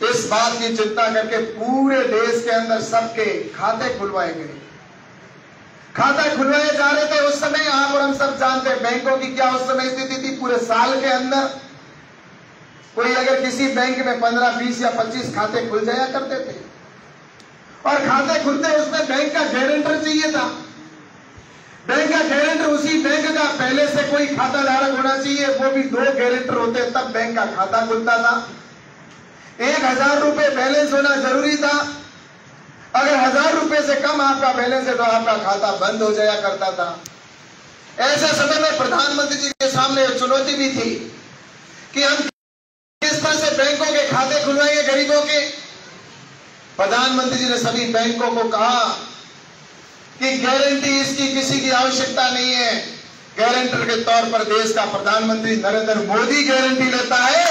इस बात की चिंता करके पूरे देश के अंदर सबके खाते खुलवाए गए। खाता खुलवाए जा रहे थे। उस समय आप और हम सब जानते हैं बैंकों की क्या उस समय स्थिति थी। पूरे साल के अंदर कोई अगर किसी बैंक में 15, 20 या 25 खाते खुल जाया करते थे, और खाते खुलते उसमें बैंक का गारंटर चाहिए था। बैंक का गारंटर उसी बैंक का पहले से कोई खाता धारक होना चाहिए, वो भी 2 गारंटर होते तब बैंक का खाता खुलता था। 1000 रुपए बैलेंस होना जरूरी था। अगर 1000 रुपए से कम आपका बैलेंस है तो आपका खाता बंद हो जाया करता था। ऐसे समय में प्रधानमंत्री जी के सामने एक चुनौती भी थी कि हम किस तरह से बैंकों के खाते खुलवाएंगे गरीबों के। प्रधानमंत्री जी ने सभी बैंकों को कहा कि गारंटी इसकी किसी की आवश्यकता नहीं है। गारंटर के तौर पर देश का प्रधानमंत्री नरेंद्र मोदी गारंटी लेता है।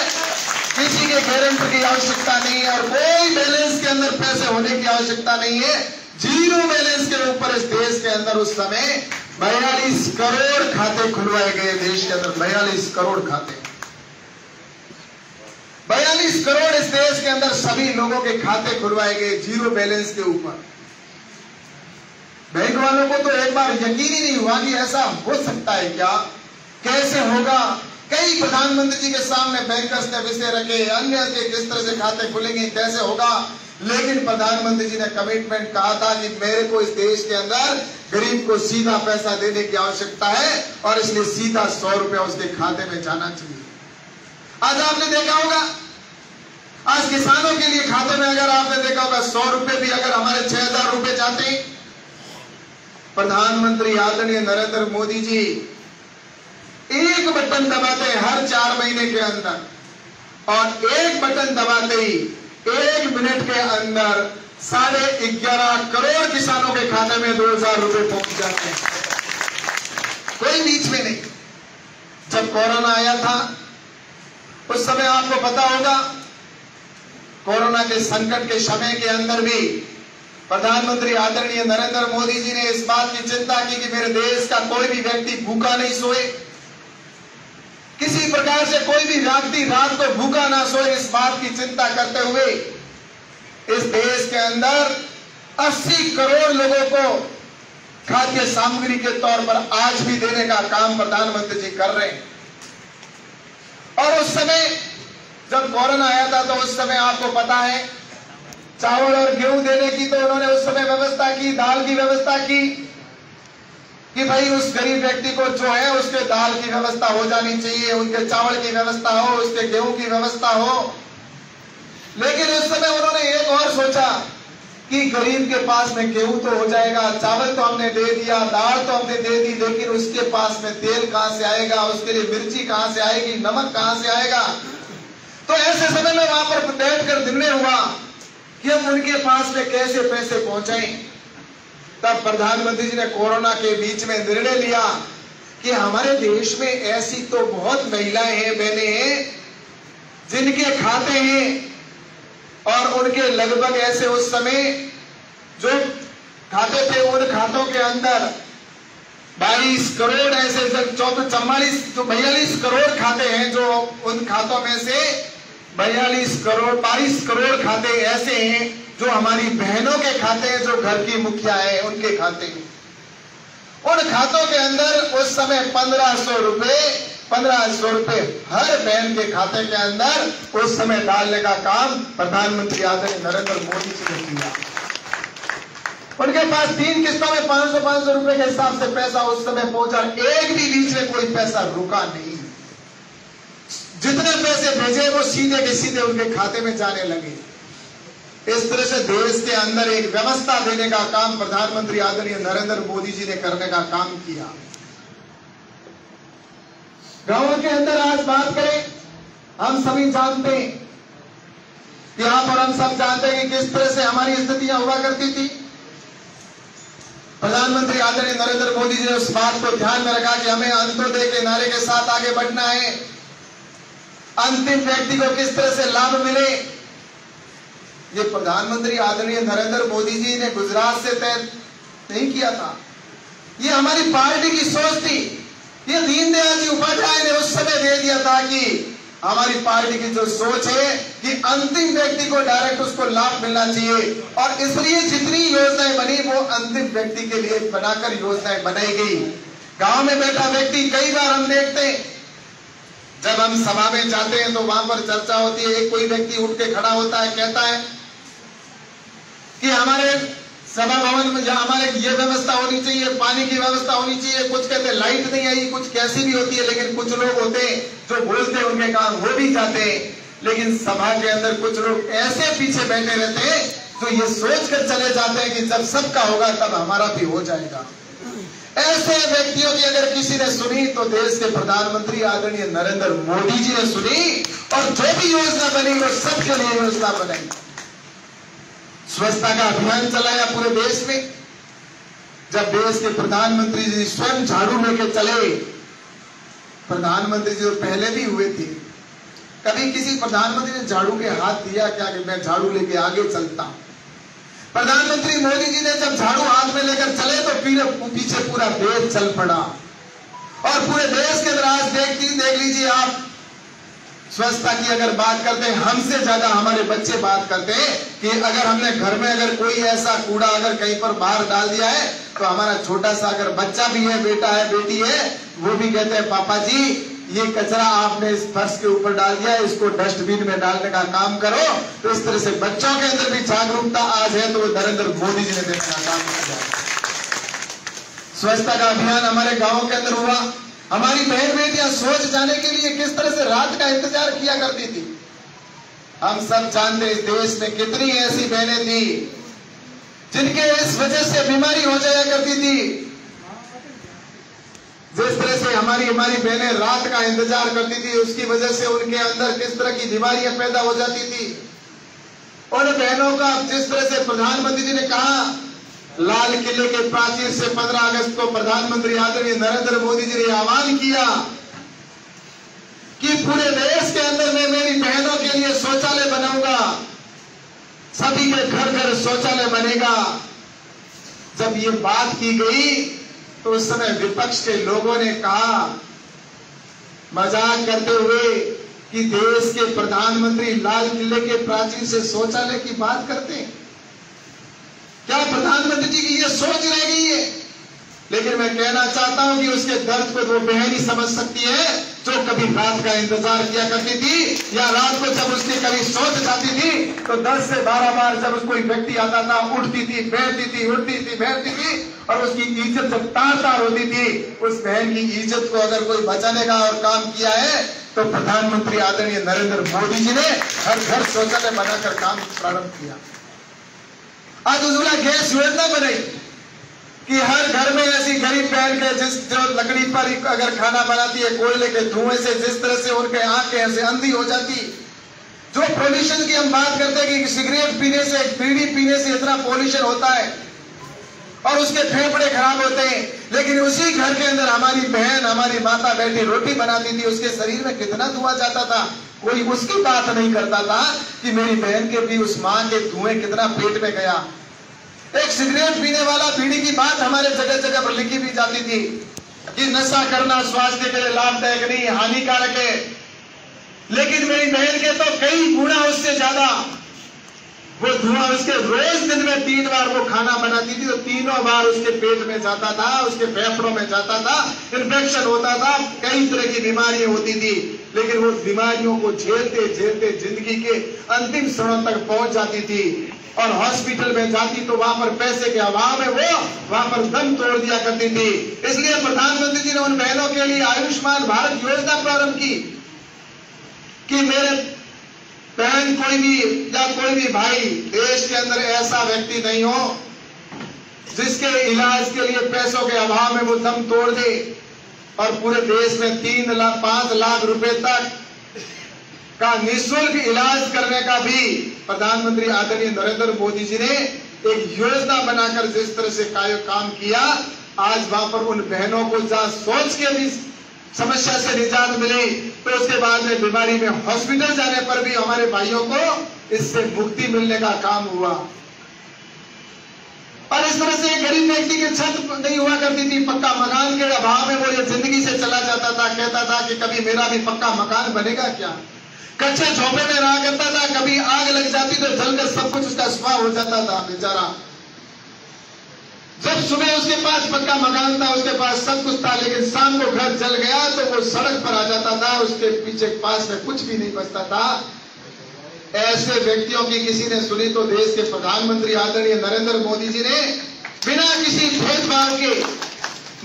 किसी के गारंटर की आवश्यकता नहीं है और कोई बैलेंस के अंदर पैसे होने की आवश्यकता नहीं है। 0 बैलेंस के ऊपर इस देश के अंदर उस समय 42 करोड़ खाते खुलवाए गए। देश के अंदर 42 करोड़ खाते, 42 करोड़ इस देश के अंदर सभी लोगों के खाते खुलवाए गए 0 बैलेंस के ऊपर। बैंक वालों को तो एक बार यकीन ही नहीं हुआ कि ऐसा हो सकता है क्या, कैसे होगा। कई प्रधानमंत्री जी के सामने बैंकर्स ने विषय रखे, अन्य के किस तरह से खाते खुलेंगे, कैसे होगा। लेकिन प्रधानमंत्री जी ने कमिटमेंट कहा था कि मेरे को इस देश के अंदर गरीब को सीधा पैसा देने की आवश्यकता है और इसलिए सीधा 100 रुपया उसके खाते में जाना चाहिए। आज आपने देखा होगा, आज किसानों के लिए खाते में अगर आपने देखा होगा 100 रुपए भी अगर हमारे 6000 रुपए जाते हैं, प्रधानमंत्री आदरणीय नरेंद्र मोदी जी एक बटन दबाते हैं हर 4 महीने के अंदर, और एक बटन दबाते ही 1 मिनट के अंदर 11.5 करोड़ किसानों के खाते में 2000 रुपए पहुंच जाते हैं। कोई बीच में नहीं। जब कोरोना आया था उस समय आपको पता होगा, कोरोना के संकट के समय के अंदर भी प्रधानमंत्री आदरणीय नरेंद्र मोदी जी ने इस बात की चिंता की कि मेरे देश का कोई भी व्यक्ति भूखा नहीं सोए, किसी प्रकार से कोई भी रात को भूखा ना सोए। इस बात की चिंता करते हुए इस देश के अंदर 80 करोड़ लोगों को खाद्य सामग्री के तौर पर आज भी देने का काम प्रधानमंत्री जी कर रहे हैं। और उस समय जब कोरोना आया था तो उस समय आपको पता है चावल और गेहूं देने की तो उन्होंने उस समय व्यवस्था की, दाल की व्यवस्था की कि भाई उस गरीब व्यक्ति को जो है उसके दाल की व्यवस्था हो जानी चाहिए, उनके चावल की व्यवस्था हो, उसके गेहूं की व्यवस्था हो। लेकिन उस समय उन्होंने एक और सोचा कि गरीब के पास में गेहूं तो हो जाएगा, चावल तो हमने दे दिया, दाल तो हमने दे दी, लेकिन उसके पास में तेल कहां से आएगा, उसके लिए मिर्ची कहां से आएगी, नमक कहां से आएगा। तो ऐसे समय में वहां पर बैठकर निर्णय हुआ कि हम उनके पास में कैसे पैसे पहुंचाएं। तब प्रधानमंत्री जी ने कोरोना के बीच में निर्णय लिया कि हमारे देश में ऐसी तो बहुत महिलाएं हैं, बहनें हैं जिनके खाते हैं और उनके लगभग ऐसे उस समय जो खाते थे उन खातों के अंदर 22 करोड़ ऐसे 42 करोड़ खाते हैं, जो उन खातों में से 22 करोड़ खाते ऐसे हैं जो हमारी बहनों के खाते हैं, जो घर की मुखिया है उनके खाते हैं। उन खातों के अंदर उस समय 1500 रुपए हर बहन के खाते के अंदर उस समय डालने का काम प्रधानमंत्री आदरणीय नरेंद्र मोदी जी ने किया। उनके पास 3 किस्तों में 500 रुपए के हिसाब से पैसा उस समय पहुंचा। एक भी बीच में कोई पैसा रुका नहीं। जितने पैसे भेजे वो सीधे के सीधे उनके खाते में जाने लगे। इस तरह से देश के अंदर एक व्यवस्था देने का काम प्रधानमंत्री आदरणीय नरेंद्र मोदी जी ने करने का काम किया। गांवों के अंदर आज बात करें, हम सभी जानते हैं कि आप और हम सब जानते हैं कि किस तरह से हमारी स्थितियां हुआ करती थी। प्रधानमंत्री आदरणीय नरेंद्र मोदी जी ने उस बात को ध्यान में रखा कि हमें अंत्योदय के नारे के साथ आगे बढ़ना है। अंतिम व्यक्ति को किस तरह से लाभ मिले, ये प्रधानमंत्री आदरणीय नरेंद्र मोदी जी ने गुजरात से तय नहीं किया था। ये हमारी पार्टी की सोच थी। ये दीनदयाल जी उपाध्याय ने उस समय दे दिया था कि हमारी पार्टी की जो सोच है कि अंतिम व्यक्ति को डायरेक्ट उसको लाभ मिलना चाहिए, और इसलिए जितनी योजनाएं बनी वो अंतिम व्यक्ति के लिए बनाकर योजनाएं बनाई गई। गांव में बैठा व्यक्ति, कई बार हम देखते हैं जब हम सभा में जाते हैं तो वहां पर चर्चा होती है, एक कोई व्यक्ति उठ के खड़ा होता है, कहता है कि हमारे सभा भवन में हमारे ये व्यवस्था होनी चाहिए, पानी की व्यवस्था होनी चाहिए, कुछ कहते लाइट नहीं आई, कुछ कैसी भी होती है। लेकिन कुछ लोग होते हैं जो बोलते हैं उनके काम हो भी जाते हैं, लेकिन सभा के अंदर कुछ लोग ऐसे पीछे बैठे रहते हैं जो ये सोच कर चले जाते हैं कि जब सबका होगा तब हमारा भी हो जाएगा। ऐसे व्यक्तियों की अगर किसी ने सुनी तो देश के प्रधानमंत्री आदरणीय नरेंद्र मोदी जी ने सुनी, और जो भी योजना बनी वो सबके लिए योजना बनाई। स्वच्छता का अभियान चलाया पूरे देश में। जब देश के प्रधानमंत्री जी स्वयं झाड़ू लेके चले, प्रधानमंत्री जी तो पहले भी हुए थे, कभी किसी प्रधानमंत्री ने झाड़ू के हाथ दिया क्या कि मैं झाड़ू लेके आगे चलता हूं? प्रधानमंत्री मोदी जी ने जब झाड़ू हाथ में लेकर चले तो पीछे पूरा देश चल पड़ा, और पूरे देश के अंदर आज देख लीजिए आप, स्वच्छता की अगर बात करते हैं, हमसे ज्यादा हमारे बच्चे बात करते हैं कि अगर हमने घर में अगर कोई ऐसा कूड़ा अगर कहीं पर बाहर डाल दिया है तो हमारा छोटा सा अगर बच्चा भी है, बेटा है, बेटी है, वो भी कहते हैं पापा जी ये कचरा आपने इस फर्श के ऊपर डाल दिया है, इसको डस्टबिन में डालने का काम करो। तो इस तरह से बच्चों के अंदर भी जागरूकता आज है, तो वो नरेंद्र मोदी जी ने देने का काम किया। स्वच्छता का अभियान हमारे गाँव के अंदर हुआ। हमारी बहन बेटियां सोच जाने के लिए किस तरह से रात का इंतजार किया करती थी। हम सब जानते इस देश में कितनी ऐसी बहनें थी जिनके इस वजह से बीमारी हो जाया करती थी। जिस तरह से हमारी बहनें रात का इंतजार करती थी, उसकी वजह से उनके अंदर किस तरह की बीमारियां पैदा हो जाती थी। उन बहनों का जिस तरह से प्रधानमंत्री जी ने कहा, लाल किले के प्राचीर से 15 अगस्त को प्रधानमंत्री आदरणीय नरेंद्र मोदी जी ने आह्वान किया कि पूरे देश के अंदर मैं मेरी बहनों के लिए शौचालय बनाऊंगा, सभी के घर घर शौचालय बनेगा। जब ये बात की गई तो उस समय विपक्ष के लोगों ने कहा मजाक करते हुए कि देश के प्रधानमंत्री लाल किले के प्राचीर से शौचालय की बात करते हैं, क्या प्रधानमंत्री जी की ये सोच रह गई है? लेकिन मैं कहना चाहता हूं कि उसके दर्द को वो बहन ही समझ सकती है जो कभी रात का इंतजार किया करती थी, या रात को जब उसकी कभी सोच जाती थी तो 10 से 12 बार जब कोई व्यक्ति आता था, उठती थी, बैठती थी, उठती थी, बैठती थी, और उसकी इज्जत जब तार होती थी। उस बहन की इज्जत को अगर कोई बचाने का और काम किया है तो प्रधानमंत्री आदरणीय नरेंद्र मोदी जी ने हर घर शौचालय बनाकर काम प्रारंभ किया। आज उज्ज्वला गैस योजना बनाई कि हर घर में ऐसी गरीब बहन के जो लकड़ी पर अगर खाना बनाती है, कोयले के धुएं से जिस तरह से उनके आंखें ऐसे अंधी हो जाती। जो पोल्यूशन की हम बात करते हैं कि सिगरेट पीने से, बीड़ी पीने से इतना पोल्यूशन होता है और उसके फेफड़े खराब होते हैं, लेकिन उसी घर के अंदर हमारी बहन, हमारी माता बैठी रोटी बनाती थी, उसके शरीर में कितना धुआं जाता था। कोई उसकी बात नहीं करता था कि मेरी बहन के भी उस मां के धुएं कितना पेट में गया। एक सिगरेट पीने वाला बीड़ी की बात हमारे जगह जगह पर लिखी भी जाती थी कि नशा करना स्वास्थ्य के लिए लाभदायक नहीं, हानिकारक है। लेकिन मेरी बहन के तो कई गुना उससे ज्यादा वो धुआं उसके रोज दिन में 3 बार वो खाना बनाती थी तो तीनों बार उसके पेट में जाता था, उसके फेफड़ों में जाता था, इन्फेक्शन होता था, कई तरह की बीमारियां होती थी। लेकिन वो बीमारियों को झेलते झेलते जिंदगी के अंतिम क्षणों तक पहुंच जाती थी, और हॉस्पिटल में जाती तो वहां पर पैसे के अभाव में वो वहां पर दम तोड़ दिया करती थी। इसलिए प्रधानमंत्री जी ने उन बहनों के लिए आयुष्मान भारत योजना प्रारंभ की कि मेरे बहन कोई भी या कोई भी भाई देश के अंदर ऐसा व्यक्ति नहीं हो जिसके इलाज के लिए पैसों के अभाव में वो दम तोड़ दे। और पूरे देश में 5 लाख रुपए तक का निःशुल्क इलाज करने का भी प्रधानमंत्री आदरणीय नरेंद्र मोदी जी ने एक योजना बनाकर जिस तरह से काम किया, आज वहां पर उन बहनों को जहां सोच के भी समस्या से निजात मिली, तो उसके बाद में बीमारी में हॉस्पिटल जाने पर भी हमारे भाइयों को इससे मुक्ति मिलने का काम हुआ। और इस तरह से गरीब व्यक्ति की छत नहीं हुआ करती थी, पक्का मकान के अभाव में वो ये जिंदगी से चला जाता था, कहता था कि कभी मेरा भी पक्का मकान बनेगा क्या। कच्चे झोंपे में रहा करता था, कभी आग लग जाती तो जलकर सब कुछ उसका स्वाह हो जाता था बेचारा। जब सुबह उसके पास पक्का मकान था, उसके पास सब कुछ था, लेकिन शाम को घर जल गया तो वो सड़क पर आ जाता था, उसके पीछे पास में कुछ भी नहीं बचता था। ऐसे व्यक्तियों की किसी ने सुनी तो देश के प्रधानमंत्री आदरणीय नरेंद्र मोदी जी ने बिना किसी भेदभाव के,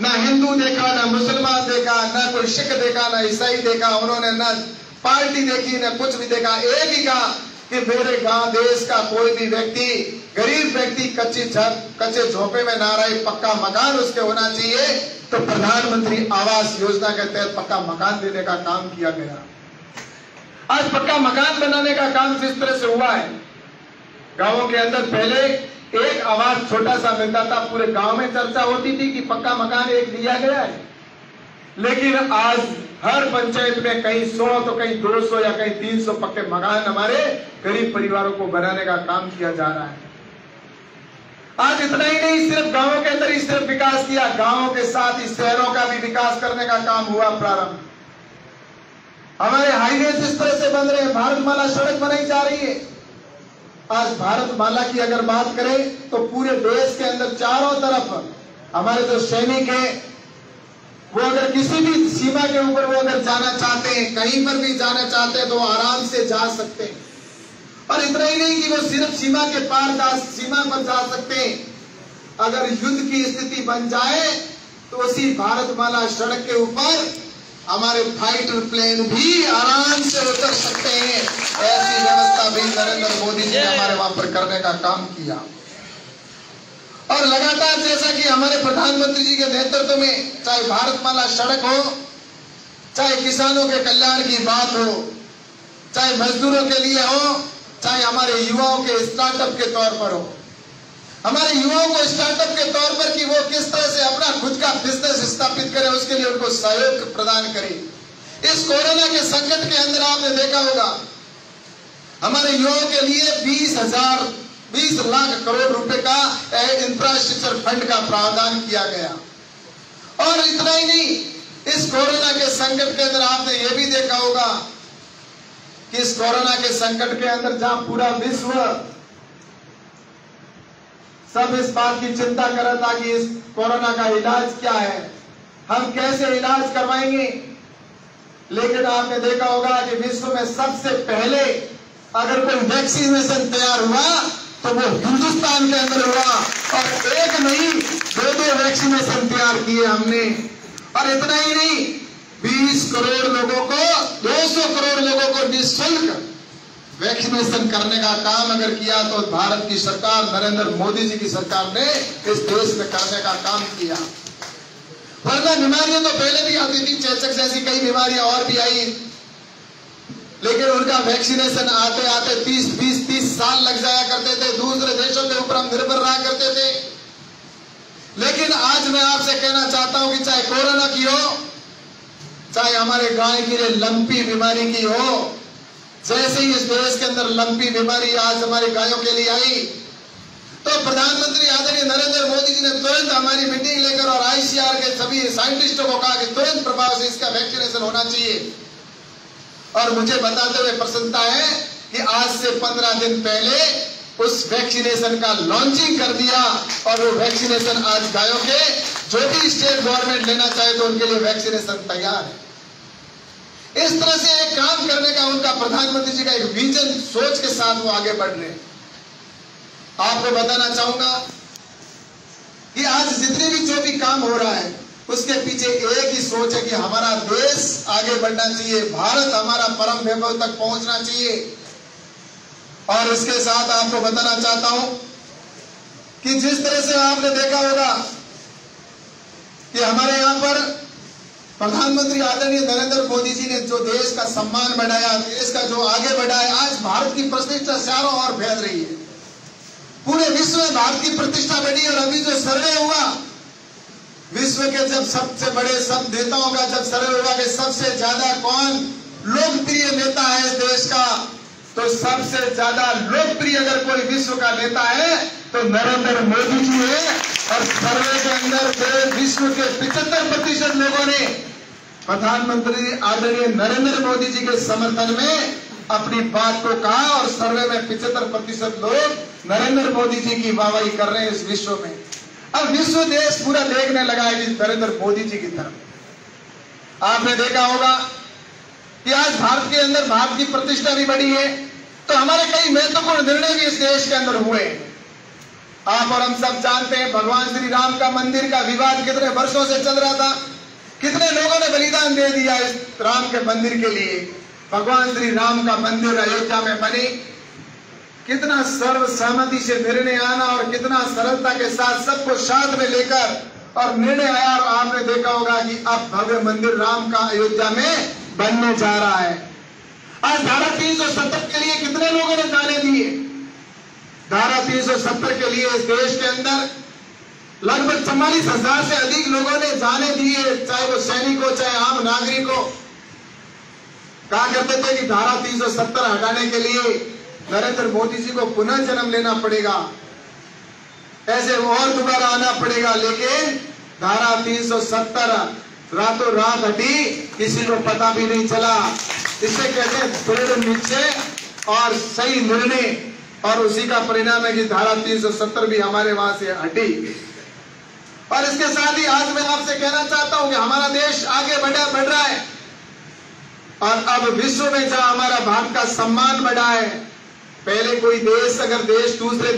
ना हिंदू देखा, ना मुसलमान देखा, ना कोई सिख देखा, ना ईसाई देखा, उन्होंने ना पार्टी देखी, ना कुछ भी देखा, एक ही कहा कि मेरे गांव देश का कोई भी व्यक्ति, गरीब व्यक्ति कच्ची छत, कच्चे झोंपे में ना रहे, पक्का मकान उसके होना चाहिए। तो प्रधानमंत्री आवास योजना के तहत पक्का मकान देने का काम किया गया। आज पक्का मकान बनाने का काम जिस तरह से हुआ है, गांवों के अंदर पहले एक आवास छोटा सा मिलता था, पूरे गांव में चर्चा होती थी कि पक्का मकान एक दिया गया है, लेकिन आज हर पंचायत में कहीं 100 तो कहीं 200 या कहीं 300 पक्के मकान हमारे गरीब परिवारों को बनाने का काम किया जा रहा है। आज इतना ही नहीं, सिर्फ गांवों के अंदर ही सिर्फ विकास किया, गांवों के साथ ही शहरों का भी विकास करने का काम हुआ प्रारंभ। हमारे हाईवे जिस तरह से बन रहे हैं, भारतमाला सड़क बनाई जा रही है। आज भारतमाला की अगर बात करें तो पूरे देश के अंदर चारों तरफ हमारे जो सैनिक हैं, वो अगर किसी भी सीमा के ऊपर वो अगर जाना चाहते हैं, कहीं पर भी जाना चाहते हैं तो आराम से जा सकते हैं। और इतना ही नहीं कि वो सिर्फ सीमा के पार सीमा पर जा सकते हैं, अगर युद्ध की स्थिति बन जाए तो उसी भारतमाला सड़क के ऊपर हमारे फाइटर प्लेन भी आराम से उतर सकते हैं। ऐसी व्यवस्था भी नरेंद्र मोदी जी ने हमारे वहां पर करने का काम किया। और लगातार जैसा कि हमारे प्रधानमंत्री जी के नेतृत्व में, चाहे भारतमाला सड़क हो, चाहे किसानों के कल्याण की बात हो, चाहे मजदूरों के लिए हो, चाहे हमारे युवाओं के स्टार्टअप के तौर पर हो, हमारे युवाओं को स्टार्टअप के तौर पर कि वो किस तरह से अपना खुद का बिजनेस स्थापित करें, उसके लिए उनको सहयोग प्रदान करें। इस कोरोना के संकट के अंदर आपने देखा होगा हमारे युवाओं के लिए 20 लाख करोड़ रुपए का इंफ्रास्ट्रक्चर फंड का प्रावधान किया गया। और इतना ही नहीं, इस कोरोना के संकट के अंदर आपने ये भी देखा होगा कि इस कोरोना के संकट के अंदर जहां पूरा विश्व सब इस बात की चिंता कर रहा था कि इस कोरोना का इलाज क्या है, हम कैसे इलाज करवाएंगे, लेकिन आपने देखा होगा कि विश्व में सबसे पहले अगर कोई वैक्सीनेशन तैयार हुआ तो वो हिंदुस्तान के अंदर हुआ। और एक नहीं, 2 वैक्सीनेशन तैयार किए हमने। और इतना ही नहीं, 20 करोड़ लोगों को, 200 करोड़ लोगों को निःशुल्क वैक्सीनेशन करने का काम अगर किया तो भारत की सरकार, नरेंद्र मोदी जी की सरकार ने इस देश में करने का काम किया। वरना बीमारियां तो पहले भी आती थी, चेचक जैसी कई बीमारियां और भी आई, लेकिन उनका वैक्सीनेशन आते आते 20-30 साल लग जाया करते थे, दूसरे देशों के ऊपर हम निर्भर रहा करते थे। लेकिन आज मैं आपसे कहना चाहता हूं कि चाहे कोरोना की हो, चाहे हमारे गाय के लिए लंपी बीमारी की हो, जैसे ही इस देश के अंदर लंपी बीमारी आज हमारी गायों के लिए आई तो प्रधानमंत्री आदरणीय नरेंद्र मोदी जी ने तुरंत हमारी मीटिंग लेकर और आईसीआर के सभी साइंटिस्टों को कहा कि तुरंत प्रभाव से इसका वैक्सीनेशन होना चाहिए। और मुझे बताते हुए प्रसन्नता है कि आज से 15 दिन पहले उस वैक्सीनेशन का लॉन्चिंग कर दिया और वो वैक्सीनेशन आज गायों के जो भी स्टेट गवर्नमेंट लेना चाहे तो उनके लिए वैक्सीनेशन तैयार है। इस तरह से एक काम करने का उनका प्रधानमंत्री जी का एक विजन, सोच के साथ वो आगे बढ़ रहे हैं। आपको बताना चाहूंगा कि आज जितने भी जो भी काम हो रहा है उसके पीछे एक ही सोच है कि हमारा देश आगे बढ़ना चाहिए, भारत हमारा परम वैभव तक पहुंचना चाहिए। और इसके साथ आपको बताना चाहता हूं कि जिस तरह से आपने देखा होगा कि हमारे यहां पर प्रधानमंत्री आदरणीय नरेंद्र मोदी जी ने जो देश का सम्मान बढ़ाया, देश का जो आगे बढ़ाया, आज भारत की प्रतिष्ठा चारों ओर फैल रही है। पूरे विश्व में भारत की प्रतिष्ठा बढ़ी। और अभी जो सर्वे हुआ विश्व के जब सबसे बड़े सब नेताओं का जब सर्वे हुआ कि सबसे ज्यादा कौन लोकप्रिय नेता है इस देश का, तो सबसे ज्यादा लोकप्रिय अगर कोई विश्व का नेता है तो नरेंद्र मोदी जी है। और सर्वे के अंदर विश्व के 75% लोगों ने प्रधानमंत्री आदरणीय नरेंद्र मोदी जी के समर्थन में अपनी बात को कहा और सर्वे में 75% लोग नरेंद्र मोदी जी की वाहवाही कर रहे हैं इस विश्व में। अब विश्व देश पूरा देखने लगा है कि नरेंद्र मोदी जी की तरफ। आपने देखा होगा कि आज भारत के अंदर भारत की प्रतिष्ठा भी बढ़ी है, तो हमारे कई महत्वपूर्ण निर्णय भी इस देश के अंदर हुए। आप और हम सब जानते हैं भगवान श्री राम का मंदिर का विवाद कितने वर्षों से चल रहा था, कितने लोगों ने बलिदान दे दिया इस राम के मंदिर के लिए। भगवान श्री राम का मंदिर अयोध्या में बने, कितना सर्वसहमति से निर्णय आना और कितना सरलता के साथ सबको साथ में लेकर और निर्णय आया। और आपने देखा होगा कि अब भव्य मंदिर राम का अयोध्या में बनने जा रहा है। आज धारा 370 के लिए कितने लोगों ने जाने दिए। धारा 370 के लिए इस देश के अंदर लगभग 44,000 से अधिक लोगों ने जाने दिए, चाहे वो सैनिक हो चाहे आम नागरिक हो। कहा करते थे कि धारा 370 हटाने के लिए नरेंद्र मोदी जी को पुनः जन्म लेना पड़ेगा, ऐसे और दोबारा आना पड़ेगा। लेकिन धारा 370 रातों रात हटी, किसी को पता भी नहीं चला। इसे कहते हैं दृढ़ निश्चय और सही निर्णय, और उसी का परिणाम है कि धारा 370 भी हमारे वहां से हटी। और इसके साथ ही आज मैं आपसे कहना चाहता हूं कि हमारा देश आगे बढ़ रहा है और अब विश्व में जहां हमारा भारत का सम्मान बढ़ा है, पहले कोई देश अगर देश दूसरे